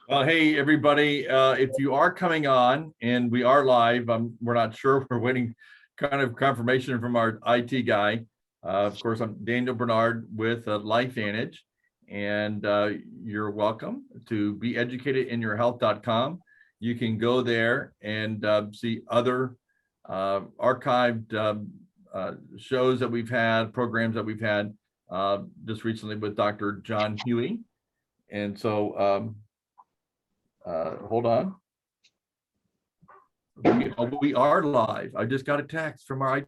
Well, hey, everybody, if you are coming on and we are live, we're not sure. We're waiting kind of confirmation from our IT guy. Of course, I'm Daniel Bernard with LifeVantage, and you're welcome to beeducatedinyourhealth.com. You can go there and see other archived shows that we've had, programs that we've had just recently with Dr. John Huey. And so, hold on. We are live. I just got a text from our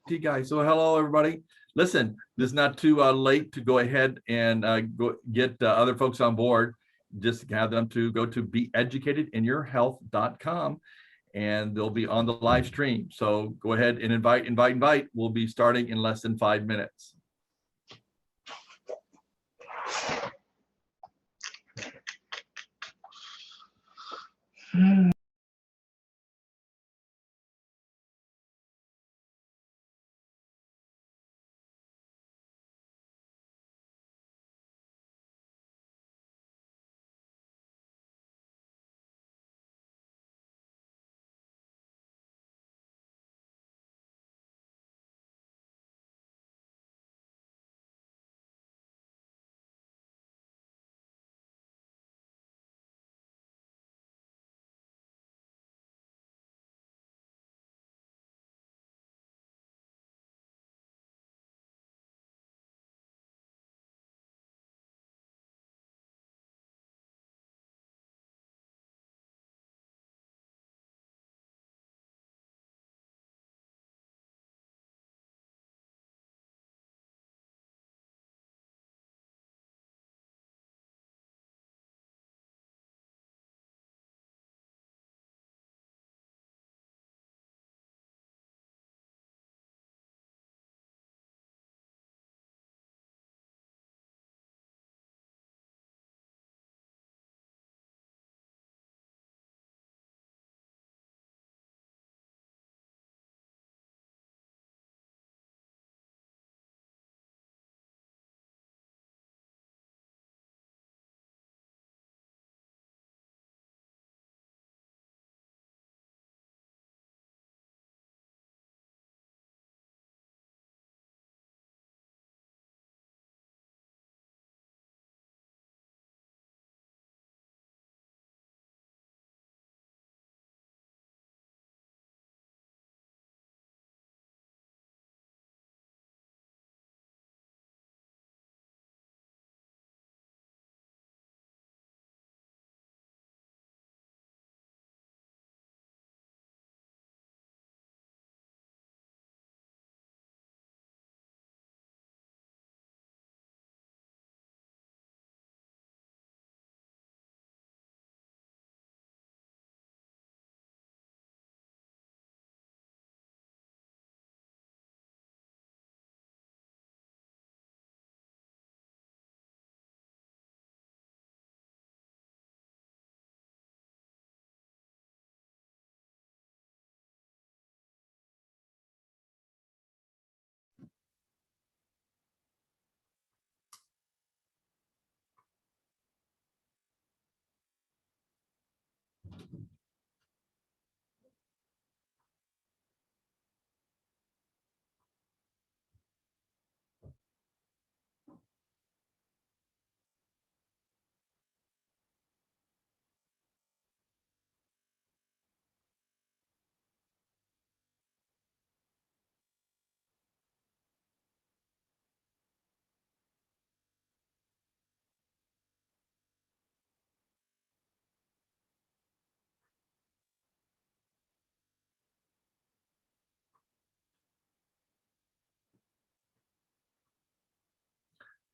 IT guy. So hello, everybody. Listen, this is not too late to go ahead and go get other folks on board. Just have them to go to beeducatedinyourhealth.com and they'll be on the live stream. So go ahead and invite. We'll be starting in less than 5 minutes.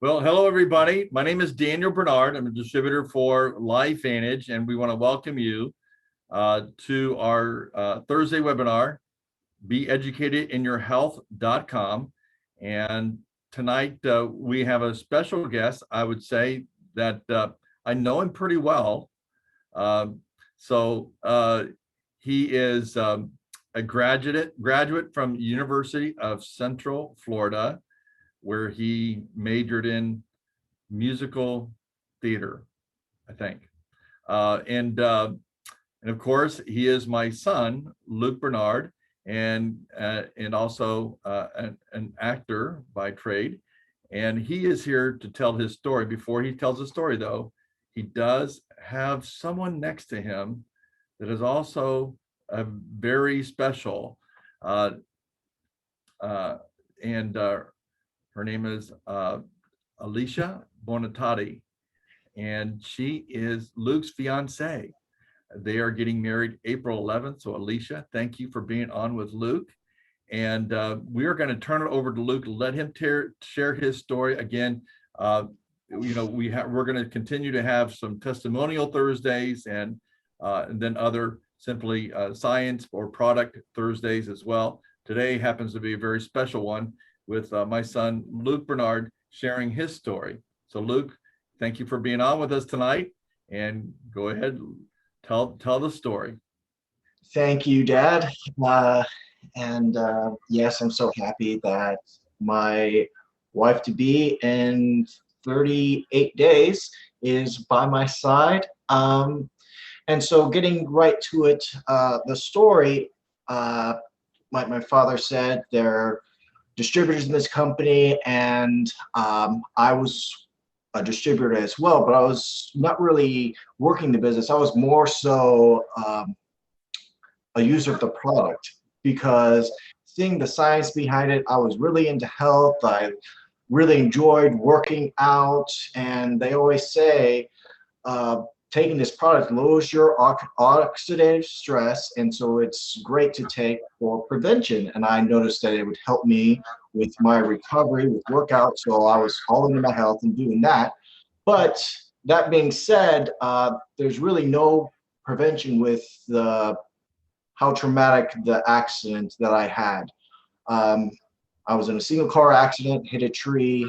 Well, hello, everybody. My name is Daniel Bernard. I'm a distributor for LifeVantage, and we want to welcome you to our Thursday webinar, beeducatedinyourhealth.com. And tonight we have a special guest, I would say, that I know him pretty well. He is a graduate from University of Central Florida, where he majored in musical theater, I think. And of course, he is my son, Luke Bernard, and also an actor by trade. And he is here to tell his story. Before he tells his story, though, he does have someone next to him that is also very special. And her name is Alicia Bonatati, and she is Luke's fiance. They are getting married April 11th. So Alicia, thank you for being on with Luke. And we are going to turn it over to Luke, let him share his story. Again, we're going to continue to have some testimonial Thursdays and then other simply science or product Thursdays as well. Today happens to be a very special one with my son, Luke Bernard, sharing his story. So Luke, thank you for being on with us tonight, and go ahead, tell the story. Thank you, Dad. Yes, I'm so happy that my wife-to-be in 38 days is by my side. And so getting right to it, the story, like my father said, they're distributors in this company, and I was a distributor as well, but I was not really working the business. I was more so a user of the product, because seeing the science behind it, I was really into health. I really enjoyed working out, and they always say taking this product lowers your oxidative stress, and so it's great to take for prevention. And I noticed that it would help me with my recovery, with workout, so I was all into my health and doing that. But that being said, there's really no prevention with how traumatic the accident that I had. I was in a single car accident, hit a tree,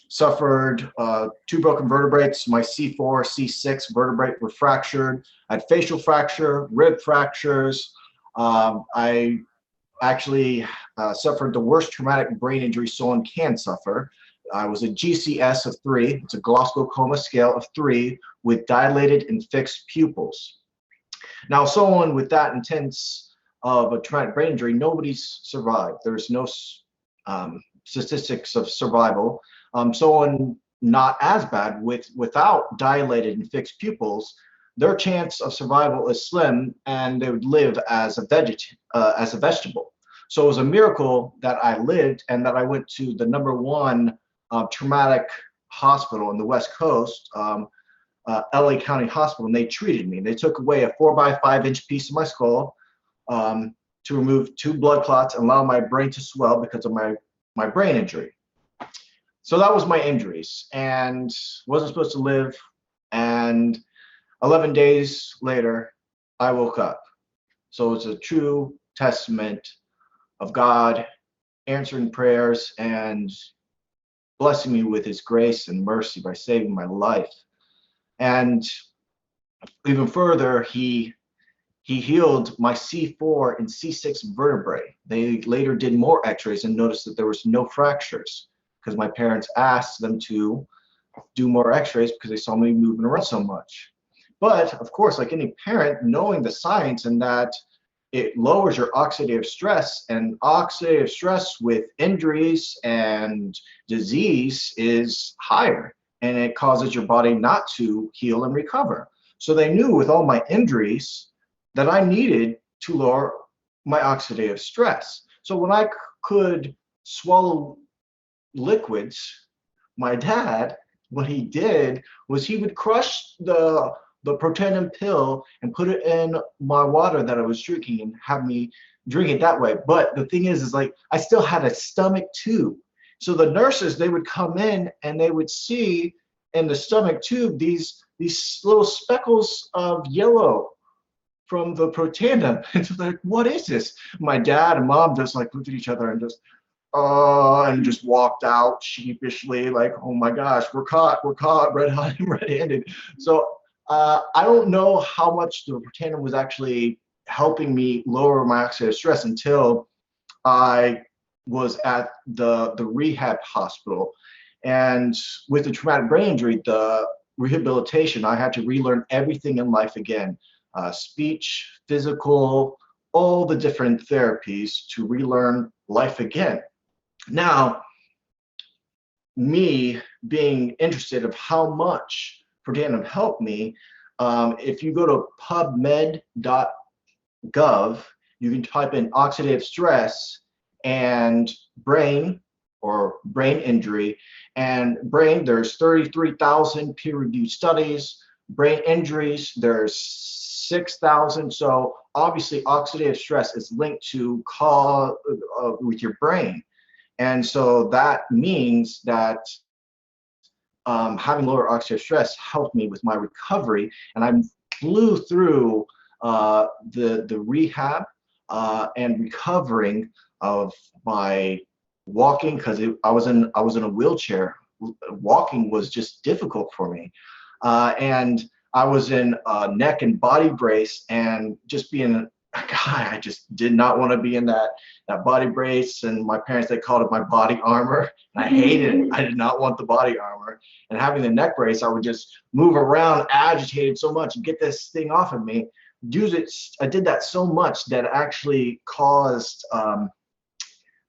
suffered 2 broken vertebrae. My C4, C6 vertebrae were fractured. I had facial fracture, rib fractures. I actually suffered the worst traumatic brain injury someone can suffer. I was a GCS of 3. It's a Glasgow Coma scale of 3 with dilated and fixed pupils. Now, someone with that intense of a traumatic brain injury, nobody's survived. There's no statistics of survival. Someone not as bad without dilated and fixed pupils, their chance of survival is slim, and they would live as a vegetable. So it was a miracle that I lived, and that I went to the #1 traumatic hospital in the West Coast, LA County Hospital, and they treated me. They took away a 4x5-inch piece of my skull to remove 2 blood clots and allow my brain to swell because of my brain injury. So that was my injuries, and wasn't supposed to live. And 11 days later, I woke up. So it's a true testament of God answering prayers and blessing me with his grace and mercy by saving my life. And even further, he healed my C4 and C6 vertebrae. They later did more x-rays and noticed that there was no fractures, because my parents asked them to do more x-rays because they saw me moving around so much. But of course, like any parent, knowing the science and that it lowers your oxidative stress, and oxidative stress with injuries and disease is higher, and it causes your body not to heal and recover. So they knew with all my injuries that I needed to lower my oxidative stress. So when I could swallow liquids, my dad, what he did was he would crush the Protandim pill and put it in my water that I was drinking and have me drink it that way. But the thing is like I still had a stomach tube. So the nurses, they would come in and they would see in the stomach tube these little speckles of yellow from the Protandim. And so they're like, what is this? My dad and mom just like looked at each other and just walked out sheepishly, like, oh my gosh, we're caught red-handed. So I don't know how much the Protandim was actually helping me lower my oxidative stress until I was at the rehab hospital. And with the traumatic brain injury, the rehabilitation, I had to relearn everything in life again, speech, physical, all the different therapies to relearn life again. Now, me being interested of how much Protandim helped me, if you go to pubmed.gov, you can type in oxidative stress and brain or brain injury. And brain, there's 33,000 peer-reviewed studies. Brain injuries, there's 6,000. So obviously oxidative stress is linked to with your brain. And so that means that having lower oxidative stress helped me with my recovery. And I flew through the rehab and recovering of my walking, because I was in a wheelchair. Walking was just difficult for me, and I was in a neck and body brace, and just being a guy, I just did not want to be in that body brace. And my parents, they called it my body armor, and I hated it. I did not want the body armor. And having the neck brace, I would just move around agitated so much and get this thing off of me. I did that so much that it actually caused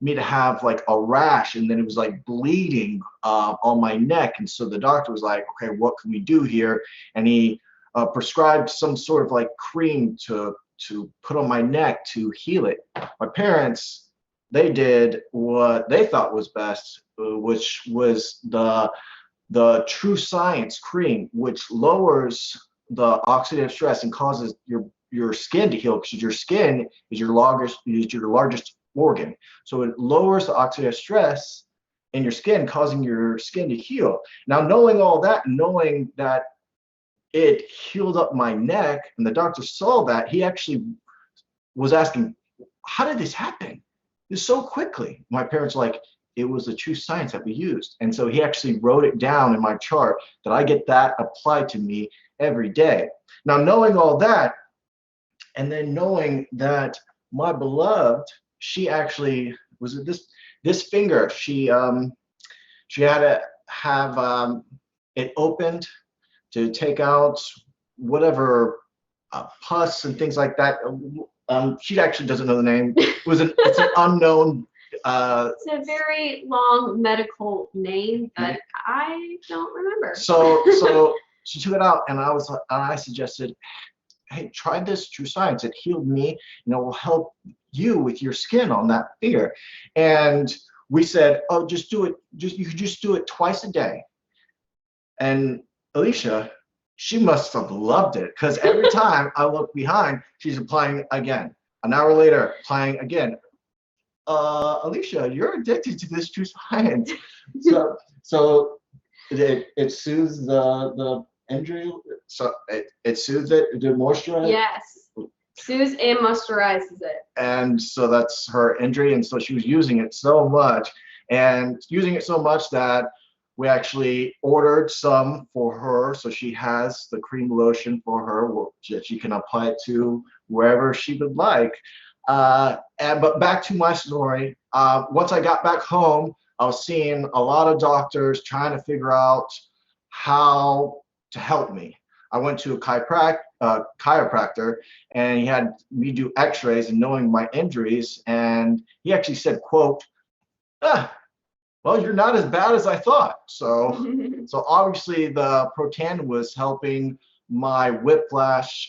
me to have like a rash, and then it was like bleeding on my neck. And so the doctor was like, okay, what can we do here? And he prescribed some sort of like cream to put on my neck to heal it. My parents, they did what they thought was best, which was the True Science cream, which lowers the oxidative stress and causes your skin to heal, because your skin is your largest organ. So it lowers the oxidative stress in your skin, causing your skin to heal. Now, knowing all that, knowing that it healed up my neck, and the doctor saw that, he actually was asking, how did this happen? This so quickly. My parents were like, it was the True Science that we used. And so he actually wrote it down in my chart that I get that applied to me every day. Now, knowing all that, and then knowing that my beloved, she actually was this finger, she had to have it opened to take out whatever pus and things like that. She actually doesn't know the name. It's an unknown. It's a very long medical name, but I don't remember. So she took it out, and I suggested, hey, try this True Science. It healed me, and it will help you with your skin on that finger. And we said, oh, just do it. You could just do it twice a day. And Alicia, she must have loved it, because every time I look behind, she's applying again. An hour later, applying again. Alicia, you're addicted to this True Science. So it soothes the injury. So it soothes it. It moisturizes. Yes, soothes and moisturizes it. And so that's her injury. And so she was using it so much, that we actually ordered some for her. So she has the cream lotion for her that she can apply it to wherever she would like. But back to my story. Once I got back home, I was seeing a lot of doctors trying to figure out how to help me. I went to a chiropractor, and he had me do x-rays and knowing my injuries. And he actually said, quote, well, you're not as bad as I thought. So obviously the Protandim was helping my whiplash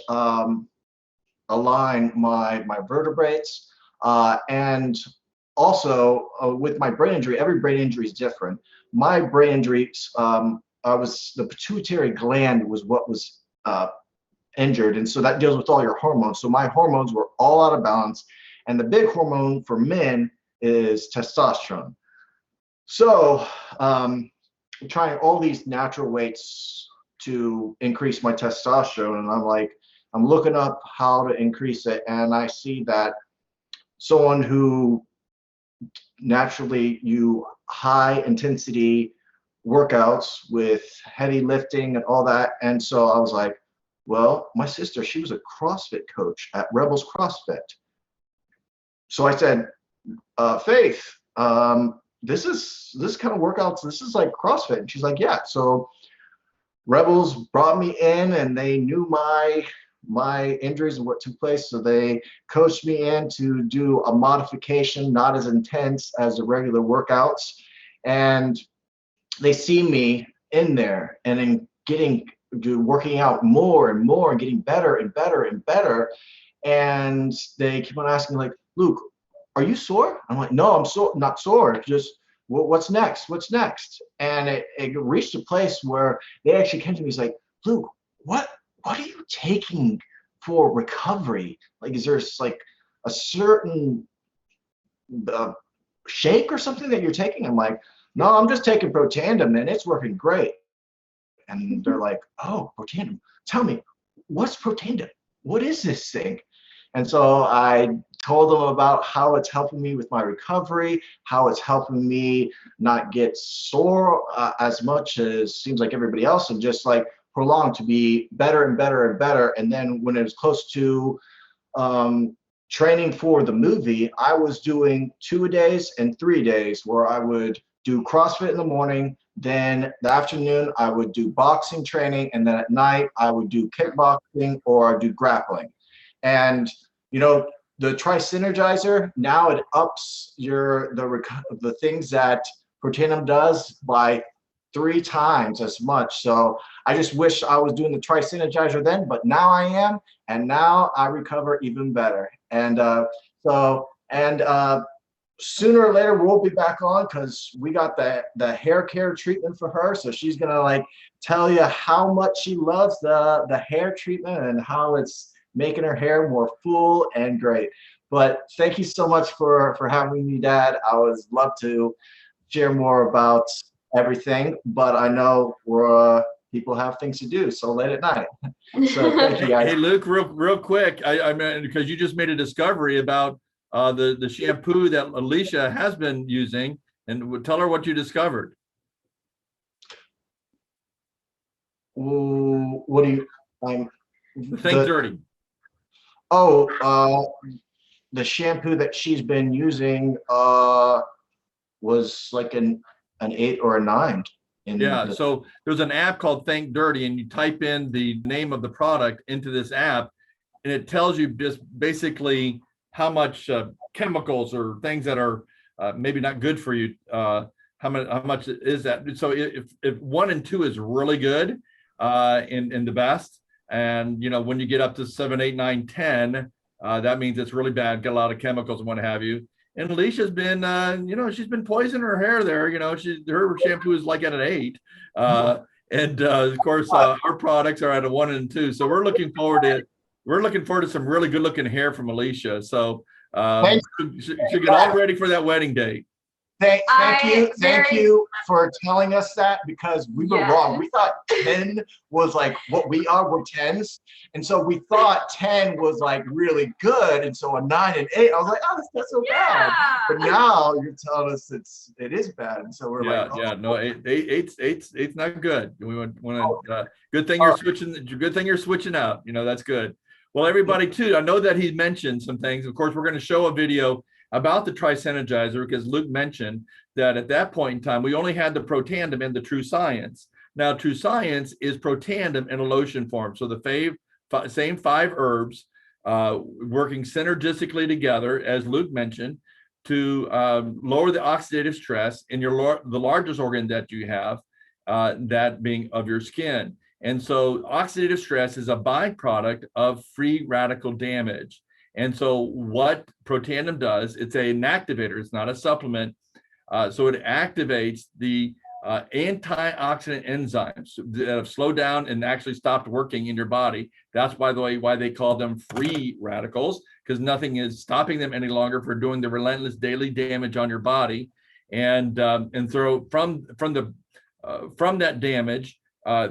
align my vertebrae, and also with my brain injury. Every brain injury is different. My brain injuries, the pituitary gland was what was injured, and so that deals with all your hormones. So my hormones were all out of balance, and the big hormone for men is testosterone. So trying all these natural ways to increase my testosterone, and I'm looking up how to increase it, and I see that someone who naturally high intensity workouts with heavy lifting and all that. And so I was like, well, my sister, she was a CrossFit coach at Rebels CrossFit. So I said, Faith, this kind of workouts, this is like CrossFit. And she's like, yeah. So Rebels brought me in, and they knew my injuries and what took place, so they coached me in to do a modification, not as intense as the regular workouts, and they see me in there and in working out more and more and getting better and better and better, and they keep on asking like, Luke, are you sore? I'm like, no, not sore, just what's next, and it reached a place where they actually came to me, it's like, Luke, what are you taking for recovery? Like, is there like a certain shake or something that you're taking? I'm like, no, I'm just taking Protandim and it's working great. And they're like, oh, Protandim, tell me, what's Protandim? What is this thing? And so I told them about how it's helping me with my recovery, how it's helping me not get sore as much as seems like everybody else, and just like prolong to be better and better and better. And then when it was close to training for the movie, I was doing 2-a-days and 3-days, where I would do CrossFit in the morning, then the afternoon I would do boxing training, and then at night I would do kickboxing or I'd do grappling. And you know, the Synergizer, now it ups the things that Protandim does by 3 times as much. So I just wish I was doing the Synergizer then, but now I am, and now I recover even better. And sooner or later we'll be back on, because we got the hair care treatment for her. So she's gonna like tell you how much she loves the hair treatment and how it's making her hair more full and great. But thank you so much for having me, Dad. I would love to share more about everything, but I know people have things to do so late at night. So thank you, guys. Hey, Luke, real quick, I mean, because you just made a discovery about the shampoo that Alicia has been using, and tell her what you discovered. What do you? Think Dirty. Oh, the shampoo that she's been using was like an 8 or a 9. Yeah, so there's an app called Think Dirty, and you type in the name of the product into this app, and it tells you just basically how much chemicals or things that are maybe not good for you, how much is that. So if 1 and 2 is really good in the best, and you know, when you get up to 7, 8, 9, 10, that means it's really bad, got a lot of chemicals and what have you. And Alicia's been, you know, she's been poisoning her hair there. You know, her shampoo is like at an 8. And of course, our products are at a 1 and 2. So we're looking forward to some really good looking hair from Alicia. So should get all ready for that wedding date. Thank you for telling us that, because we were wrong. We thought 10 was like what we are, we're 10s. And so we thought 10 was like really good. And so a 9 and 8, I was like, oh, that's so bad. But now you're telling us it is bad. And so we're like, oh. No, eight's not good. We want good thing you're switching out. You know, that's good. Well, everybody too, I know that he mentioned some things. Of course, we're going to show a video about the Synergizer, because Luke mentioned that at that point in time, we only had the Protandim and the True Science. Now, True Science is Protandim in a lotion form. So the same 5 herbs working synergistically together, as Luke mentioned, to lower the oxidative stress in the largest organ that you have, that being of your skin. And so oxidative stress is a byproduct of free radical damage. And so what Protandim does, it's an activator, it's not a supplement. So it activates the antioxidant enzymes that have slowed down and actually stopped working in your body. That's, by the way, why they call them free radicals, because nothing is stopping them any longer for doing the relentless daily damage on your body. And so from that damage,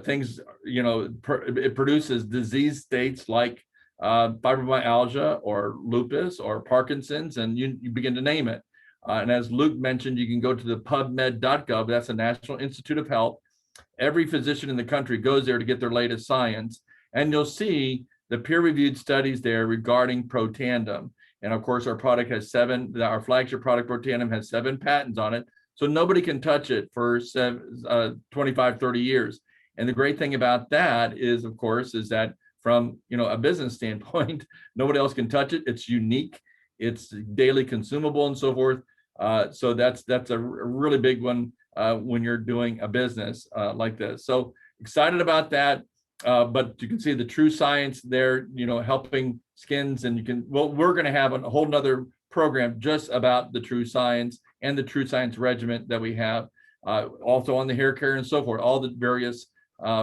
things, you know, it produces disease states like fibromyalgia or lupus or Parkinson's, and you begin to name it. And as Luke mentioned, you can go to the pubmed.gov. That's the National Institute of Health. Every physician in the country goes there to get their latest science, and you'll see the peer-reviewed studies there regarding Protandim. And of course, our product has our flagship product, Protandim, has 7 patents on it. So nobody can touch it for 25, 30 years. And the great thing about that is, of course, is that from a business standpoint, nobody else can touch it. It's unique, it's daily consumable, and so forth. So that's a really big one when you're doing a business like this. So excited about that. But you can see the true science there, helping skins, and we're going to have a whole nother program just about the true science and the true science regimen that we have, also on the hair care and so forth, all the various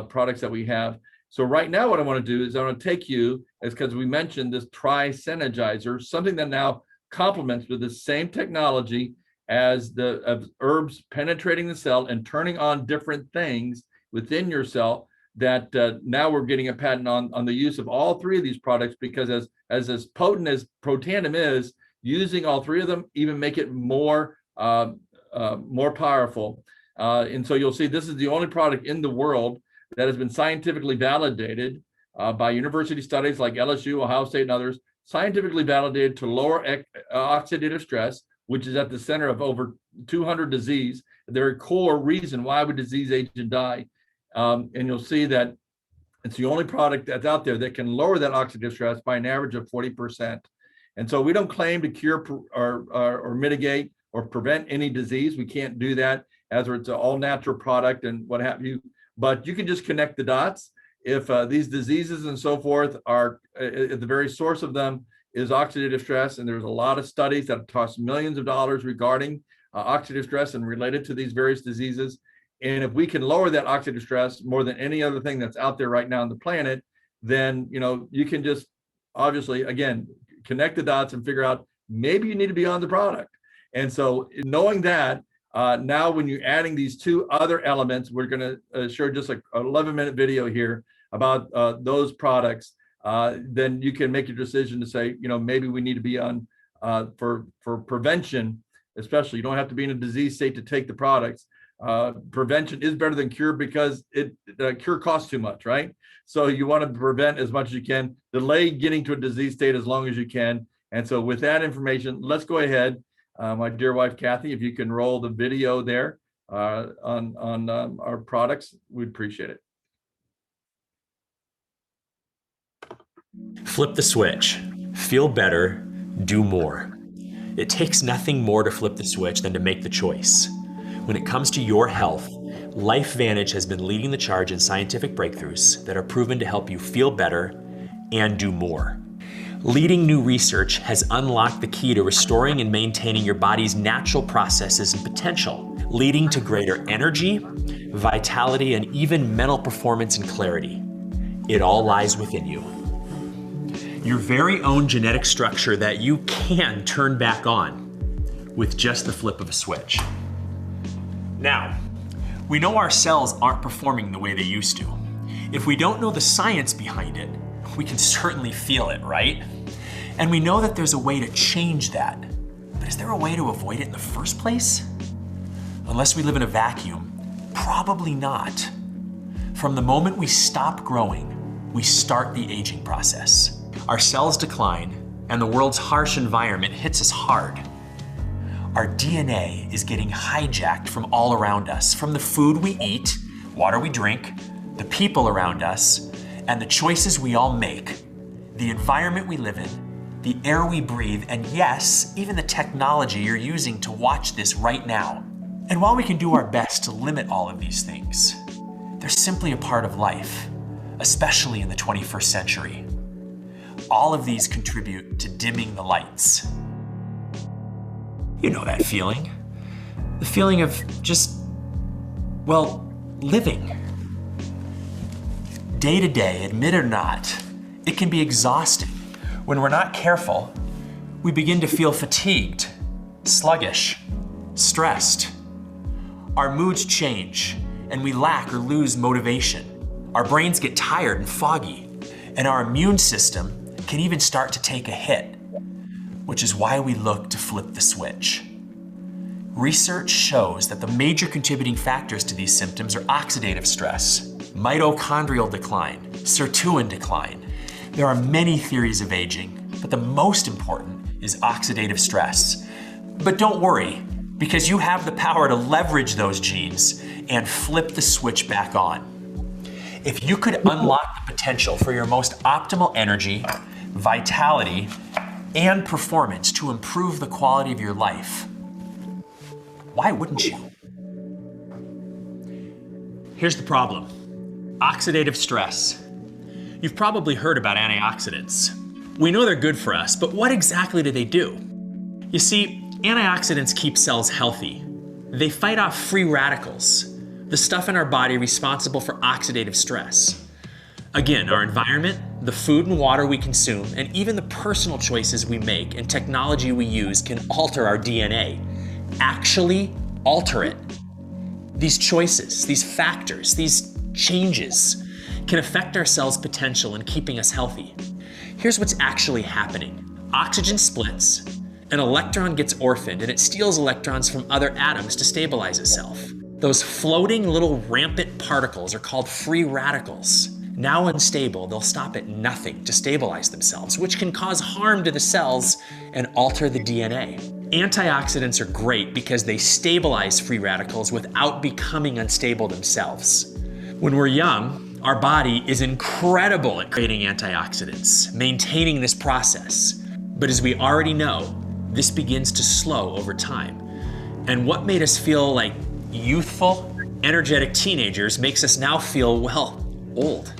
products that we have. So right now what I want to do is I want to take you, as because we mentioned this Synergizer, something that now complements with the same technology as the herbs penetrating the cell and turning on different things within your cell, that now we're getting a patent on the use of all three of these products, because as potent as Protandim is, using all three of them even make it more powerful. And so you'll see this is the only product in the world that has been scientifically validated by university studies like LSU, Ohio State, and others, scientifically validated to lower oxidative stress, which is at the center of over 200 disease, the very core reason why we disease, age, and die. And you'll see that it's the only product that's out there that can lower that oxidative stress by an average of 40%. And so we don't claim to cure or mitigate or prevent any disease. We can't do that, as it's an all natural product and what have you. But you can just connect the dots. If these diseases and so forth are at the very source of them is oxidative stress, and there's a lot of studies that have cost millions of dollars regarding oxidative stress and related to these various diseases. And if we can lower that oxidative stress more than any other thing that's out there right now on the planet, then you can just obviously, again, connect the dots and figure out maybe you need to be on the product. And so knowing that, now when you're adding these two other elements, we're going to show just an 11-minute video here about those products. Then you can make your decision to say, maybe we need to be on for prevention, especially. You don't have to be in a disease state to take the products. Prevention is better than cure, because cure costs too much, right? So you want to prevent as much as you can, delay getting to a disease state as long as you can. And so with that information, let's go ahead. My dear wife, Kathy, if you can roll the video there on our products, we'd appreciate it. Flip the switch. Feel better. Do more. It takes nothing more to flip the switch than to make the choice. When it comes to your health, LifeVantage has been leading the charge in scientific breakthroughs that are proven to help you feel better and do more. Leading new research has unlocked the key to restoring and maintaining your body's natural processes and potential, leading to greater energy, vitality, and even mental performance and clarity. It all lies within you. Your very own genetic structure that you can turn back on with just the flip of a switch. Now, we know our cells aren't performing the way they used to. If we don't know the science behind it, we can certainly feel it, right? And we know that there's a way to change that. But is there a way to avoid it in the first place? Unless we live in a vacuum, probably not. From the moment we stop growing, we start the aging process. Our cells decline, and the world's harsh environment hits us hard. Our DNA is getting hijacked from all around us, from the food we eat, water we drink, the people around us, and the choices we all make, the environment we live in, the air we breathe, and yes, even the technology you're using to watch this right now. And while we can do our best to limit all of these things, they're simply a part of life, especially in the 21st century. All of these contribute to dimming the lights. You know that feeling. The feeling of just, living. Day to day, admit it or not, it can be exhausting. When we're not careful, we begin to feel fatigued, sluggish, stressed. Our moods change, and we lack or lose motivation. Our brains get tired and foggy, and our immune system can even start to take a hit, which is why we look to flip the switch. Research shows that the major contributing factors to these symptoms are oxidative stress, mitochondrial decline, sirtuin decline. There are many theories of aging, but the most important is oxidative stress. But don't worry, because you have the power to leverage those genes and flip the switch back on. If you could unlock the potential for your most optimal energy, vitality, and performance to improve the quality of your life, why wouldn't you? Here's the problem: oxidative stress. You've probably heard about antioxidants. We know they're good for us, but what exactly do they do? You see, antioxidants keep cells healthy. They fight off free radicals, the stuff in our body responsible for oxidative stress. Again, our environment, the food and water we consume, and even the personal choices we make and technology we use can alter our DNA. Actually alter it. These choices, these factors, these changes can affect our cells' potential in keeping us healthy. Here's what's actually happening. Oxygen splits, an electron gets orphaned, and it steals electrons from other atoms to stabilize itself. Those floating little rampant particles are called free radicals. Now unstable, they'll stop at nothing to stabilize themselves, which can cause harm to the cells and alter the DNA. Antioxidants are great because they stabilize free radicals without becoming unstable themselves. When we're young, our body is incredible at creating antioxidants, maintaining this process. But as we already know, this begins to slow over time. And what made us feel like youthful, energetic teenagers makes us now feel, well, old.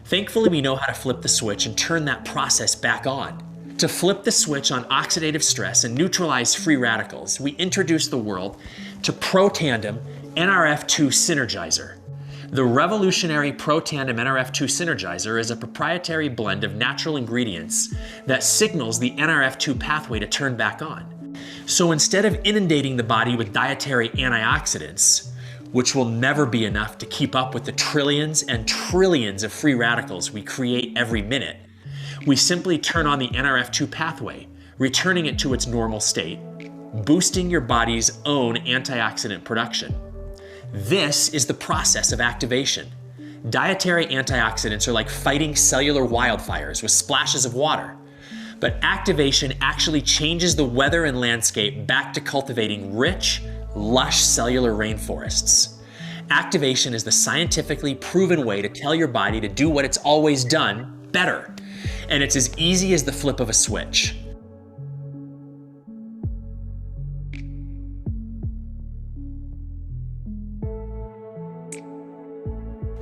Thankfully, we know how to flip the switch and turn that process back on. To flip the switch on oxidative stress and neutralize free radicals, we introduce the world to Pro-Tandem Nrf2 Synergizer. The revolutionary Pro-Tandem Nrf2 Synergizer is a proprietary blend of natural ingredients that signals the Nrf2 pathway to turn back on. So instead of inundating the body with dietary antioxidants, which will never be enough to keep up with the trillions and trillions of free radicals we create every minute, we simply turn on the Nrf2 pathway, returning it to its normal state, boosting your body's own antioxidant production. This is the process of activation. Dietary antioxidants are like fighting cellular wildfires with splashes of water. But activation actually changes the weather and landscape back to cultivating rich, lush cellular rainforests. Activation is the scientifically proven way to tell your body to do what it's always done better. And it's as easy as the flip of a switch.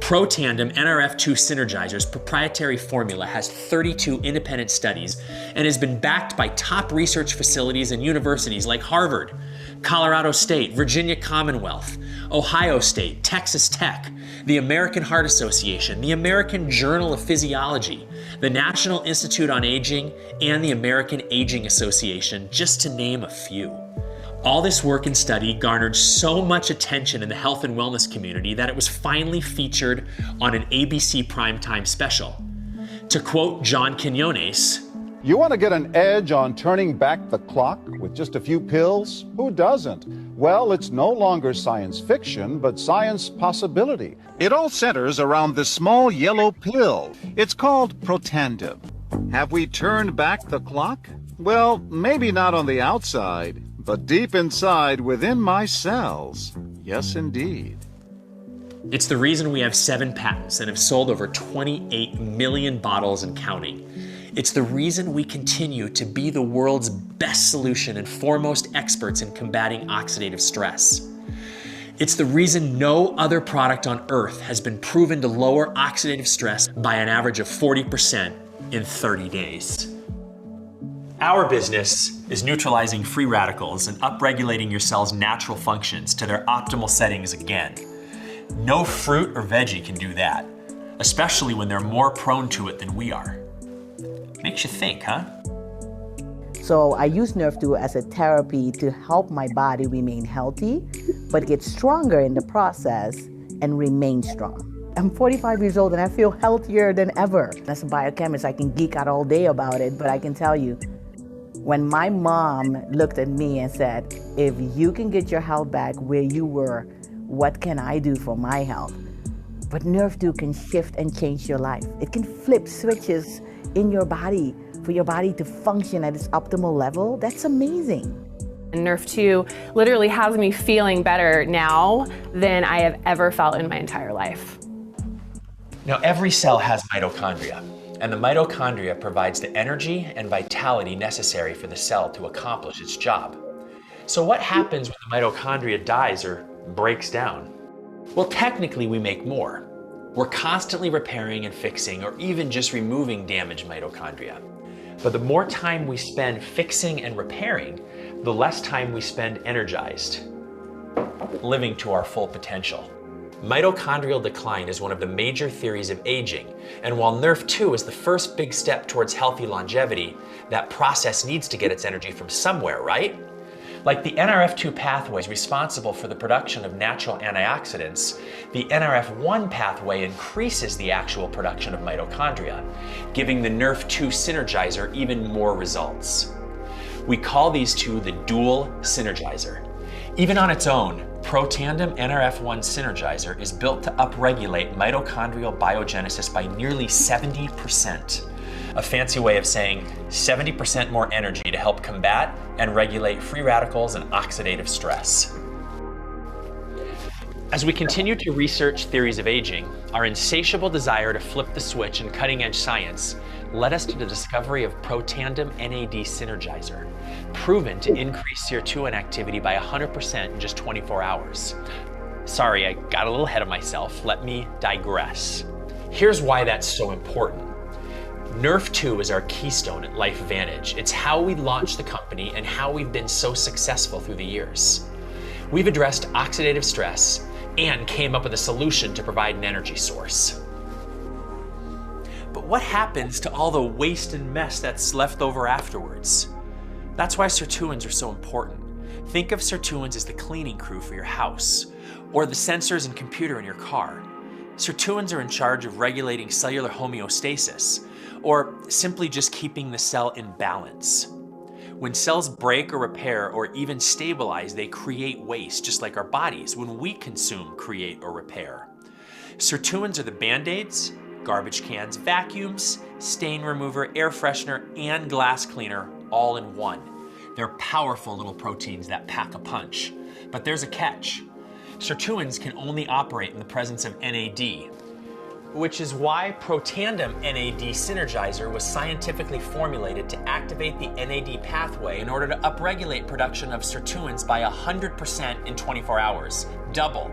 Pro-Tandem Nrf2 Synergizer's proprietary formula has 32 independent studies and has been backed by top research facilities and universities like Harvard, Colorado State, Virginia Commonwealth, Ohio State, Texas Tech, the American Heart Association, the American Journal of Physiology, the National Institute on Aging, and the American Aging Association, just to name a few. All this work and study garnered so much attention in the health and wellness community that it was finally featured on an ABC primetime special. To quote John Quinones, "You want to get an edge on turning back the clock with just a few pills? Who doesn't? Well, it's no longer science fiction, but science possibility. It all centers around this small yellow pill. It's called Pro-Tandem. Have we turned back the clock? Well, maybe not on the outside, but deep inside within my cells. Yes, indeed." It's the reason we have 7 patents and have sold over 28 million bottles and counting. It's the reason we continue to be the world's best solution and foremost experts in combating oxidative stress. It's the reason no other product on Earth has been proven to lower oxidative stress by an average of 40% in 30 days. Our business is neutralizing free radicals and upregulating your cell's natural functions to their optimal settings again. No fruit or veggie can do that, especially when they're more prone to it than we are. Makes you think, huh? So I use Nrf2 as a therapy to help my body remain healthy, but get stronger in the process and remain strong. I'm 45 years old and I feel healthier than ever. As a biochemist, I can geek out all day about it, but I can tell you, when my mom looked at me and said, "If you can get your health back where you were, what can I do for my health?" But Nrf2 can shift and change your life. It can flip switches in your body for your body to function at its optimal level. That's amazing. Nrf2 literally has me feeling better now than I have ever felt in my entire life. Now, every cell has mitochondria, and the mitochondria provides the energy and vitality necessary for the cell to accomplish its job. So what happens when the mitochondria dies or breaks down? Well, technically we make more. We're constantly repairing and fixing or even just removing damaged mitochondria. But the more time we spend fixing and repairing, the less time we spend energized, living to our full potential. Mitochondrial decline is one of the major theories of aging, and while Nrf2 is the first big step towards healthy longevity, that process needs to get its energy from somewhere, right? Like the Nrf2 pathway is responsible for the production of natural antioxidants, the Nrf1 pathway increases the actual production of mitochondria, giving the Nrf2 Synergizer even more results. We call these two the dual synergizer. Even on its own, ProTandem Nrf1 Synergizer is built to upregulate mitochondrial biogenesis by nearly 70%. A fancy way of saying 70% more energy to help combat and regulate free radicals and oxidative stress. As we continue to research theories of aging, our insatiable desire to flip the switch in cutting-edge science led us to the discovery of ProTandem NAD Synergizer, proven to increase serotonin activity by 100% in just 24 hours. Sorry, I got a little ahead of myself. Let me digress. Here's why that's so important. Nrf2 is our keystone at LifeVantage. It's how we launched the company and how we've been so successful through the years. We've addressed oxidative stress and came up with a solution to provide an energy source. But what happens to all the waste and mess that's left over afterwards? That's why sirtuins are so important. Think of sirtuins as the cleaning crew for your house, or the sensors and computer in your car. Sirtuins are in charge of regulating cellular homeostasis, or simply just keeping the cell in balance. When cells break or repair or even stabilize, they create waste, just like our bodies when we consume, create, or repair. Sirtuins are the band-aids, garbage cans, vacuums, stain remover, air freshener, and glass cleaner all in one. They're powerful little proteins that pack a punch. But there's a catch. Sirtuins can only operate in the presence of NAD, which is why ProTandem NAD Synergizer was scientifically formulated to activate the NAD pathway in order to upregulate production of sirtuins by 100% in 24 hours. Double.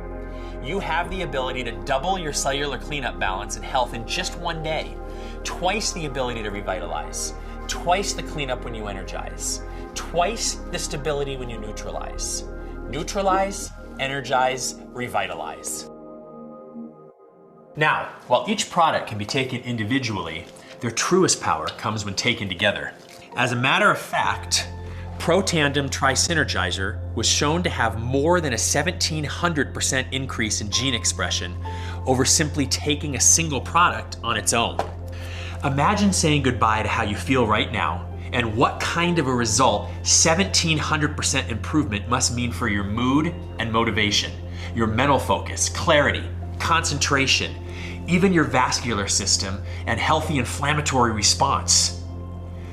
You have the ability to double your cellular cleanup balance and health in just one day. Twice the ability to revitalize. Twice the cleanup when you energize. Twice the stability when you neutralize. Neutralize, energize, revitalize. Now, while each product can be taken individually, their truest power comes when taken together. As a matter of fact, ProTandem Tri-Synergizer was shown to have more than a 1,700% increase in gene expression over simply taking a single product on its own. Imagine saying goodbye to how you feel right now and what kind of a result 1,700% improvement must mean for your mood and motivation, your mental focus, clarity, concentration, even your vascular system and healthy inflammatory response.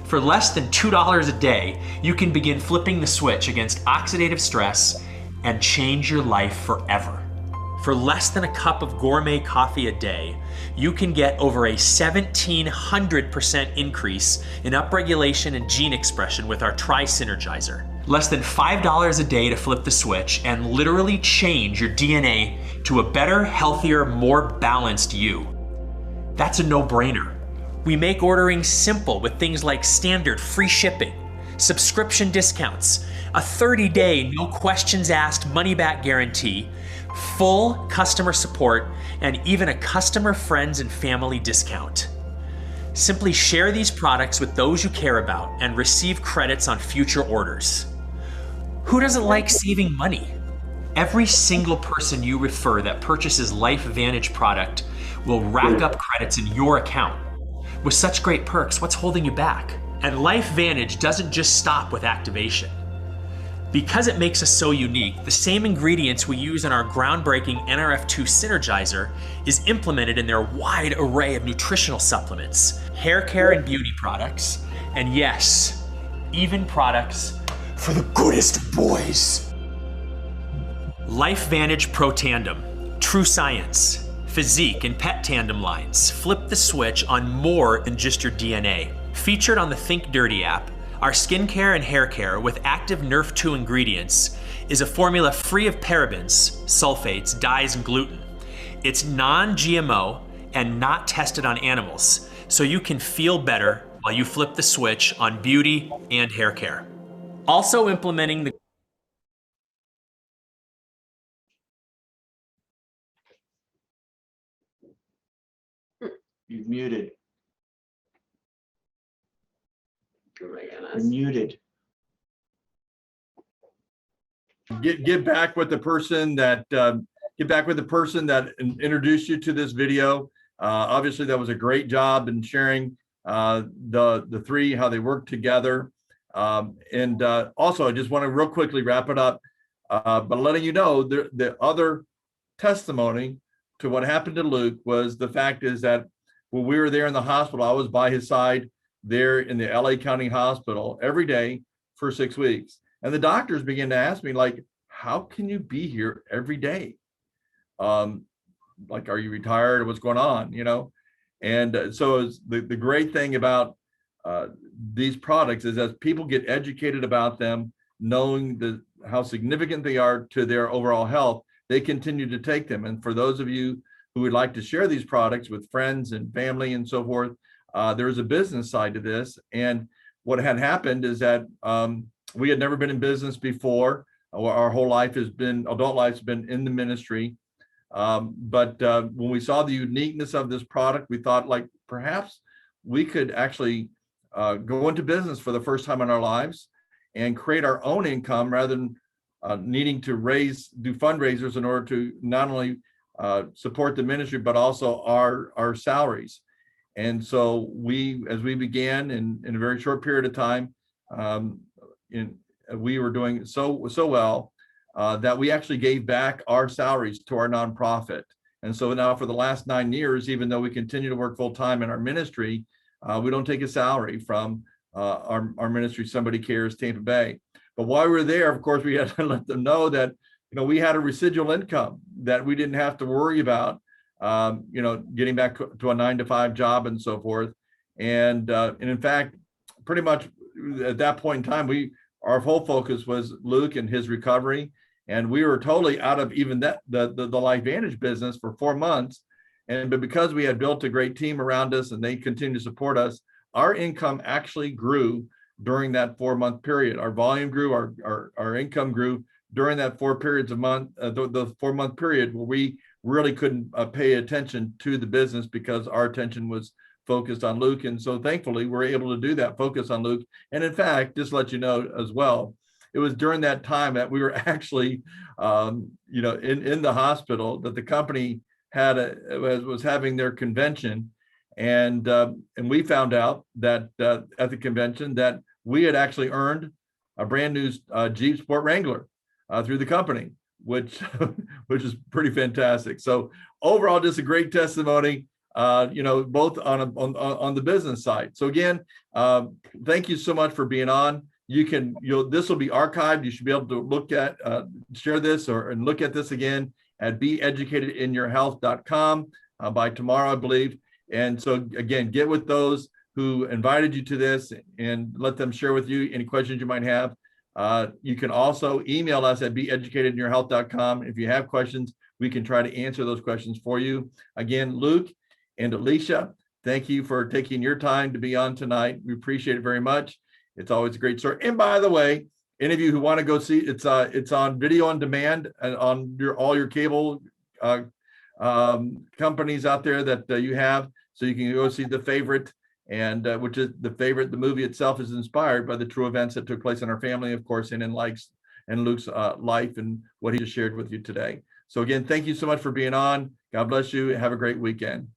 For less than $2 a day, you can begin flipping the switch against oxidative stress and change your life forever. For less than a cup of gourmet coffee a day, you can get over a 1,700% increase in upregulation and gene expression with our Tri-Synergizer. Less than $5 a day to flip the switch and literally change your DNA to a better, healthier, more balanced you. That's a no-brainer. We make ordering simple with things like standard free shipping, subscription discounts, a 30-day no questions asked money-back guarantee, full customer support, and even a customer, friends, and family discount. Simply share these products with those you care about and receive credits on future orders. Who doesn't like saving money? Every single person you refer that purchases LifeVantage product will rack up credits in your account. With such great perks, what's holding you back? And LifeVantage doesn't just stop with activation. Because it makes us so unique, the same ingredients we use in our groundbreaking Nrf2 Synergizer is implemented in their wide array of nutritional supplements, hair care and beauty products, and yes, even products for the goodest boys. LifeVantage ProTandem, true science, physique, and pet tandem lines flip the switch on more than just your DNA. Featured on the Think Dirty app, our skincare and hair care with active Nrf2 ingredients is a formula free of parabens, sulfates, dyes, and gluten. It's non-GMO and not tested on animals, so you can feel better while you flip the switch on beauty and hair care. Also implementing the You've muted. Oh my You're goodness. muted. Get back with the person that introduced you to this video. Obviously, that was a great job in sharing the three, how they work together. Also, I just want to real quickly wrap it up by letting you know the other testimony to what happened to Luke was the fact is that when we were there in the hospital, I was by his side there in the LA County Hospital every day for 6 weeks. And the doctors began to ask me, like, how can you be here every day? Like, are you retired or what's going on, you know? And so the great thing about these products is as people get educated about them, knowing how significant they are to their overall health, they continue to take them. And for those of you who would like to share these products with friends and family and so forth, there is a business side to this. And what had happened is that we had never been in business before. Our whole life adult life's been in the ministry. But when we saw the uniqueness of this product, we thought, like, perhaps we could actually go into business for the first time in our lives and create our own income rather than needing to do fundraisers in order to not only support the ministry, but also our salaries. And so as we began in a very short period of time, we were doing so well that we actually gave back our salaries to our nonprofit. And so now for the last 9 years, even though we continue to work full time in our ministry, we don't take a salary from our ministry, Somebody Cares Tampa Bay. But while we were there, of course, we had to let them know that, you know, we had a residual income that we didn't have to worry about, you know, getting back to a 9-to-5 job and so forth. And in fact, pretty much at that point in time, our whole focus was Luke and his recovery. And we were totally out of even the LifeVantage business for 4 months. But because we had built a great team around us and they continued to support us, our income actually grew during that 4-month period. Our volume grew, our income grew during that 4 month period where we really couldn't pay attention to the business because our attention was focused on Luke. And so thankfully we're able to do that, focus on Luke. And in fact, just to let you know as well, it was during that time that we were actually, you know, in the hospital that the company was having their convention. And we found out that at the convention that we had actually earned a brand new Jeep Sport Wrangler through the company, which is pretty fantastic. So overall, just a great testimony, you know, both on the business side. So again, thank you so much for being on. This will be archived. You should be able to look at, share this and look at this again at beeducatedinyourhealth.com by tomorrow, I believe. And so again, get with those who invited you to this and let them share with you any questions you might have. You can also email us at beeducatedinyourhealth.com. If you have questions, we can try to answer those questions for you. Again, Luke and Alicia, thank you for taking your time to be on tonight. We appreciate it very much. It's always a great story. And by the way, any of you who want to go see it's on video on demand and on all your cable companies out there that you have, so you can go see The Favorite, and which is The Favorite. The movie itself is inspired by the true events that took place in our family, of course, and in Luke's life and what he just shared with you today. So again, thank you so much for being on. God bless you. Have a great weekend.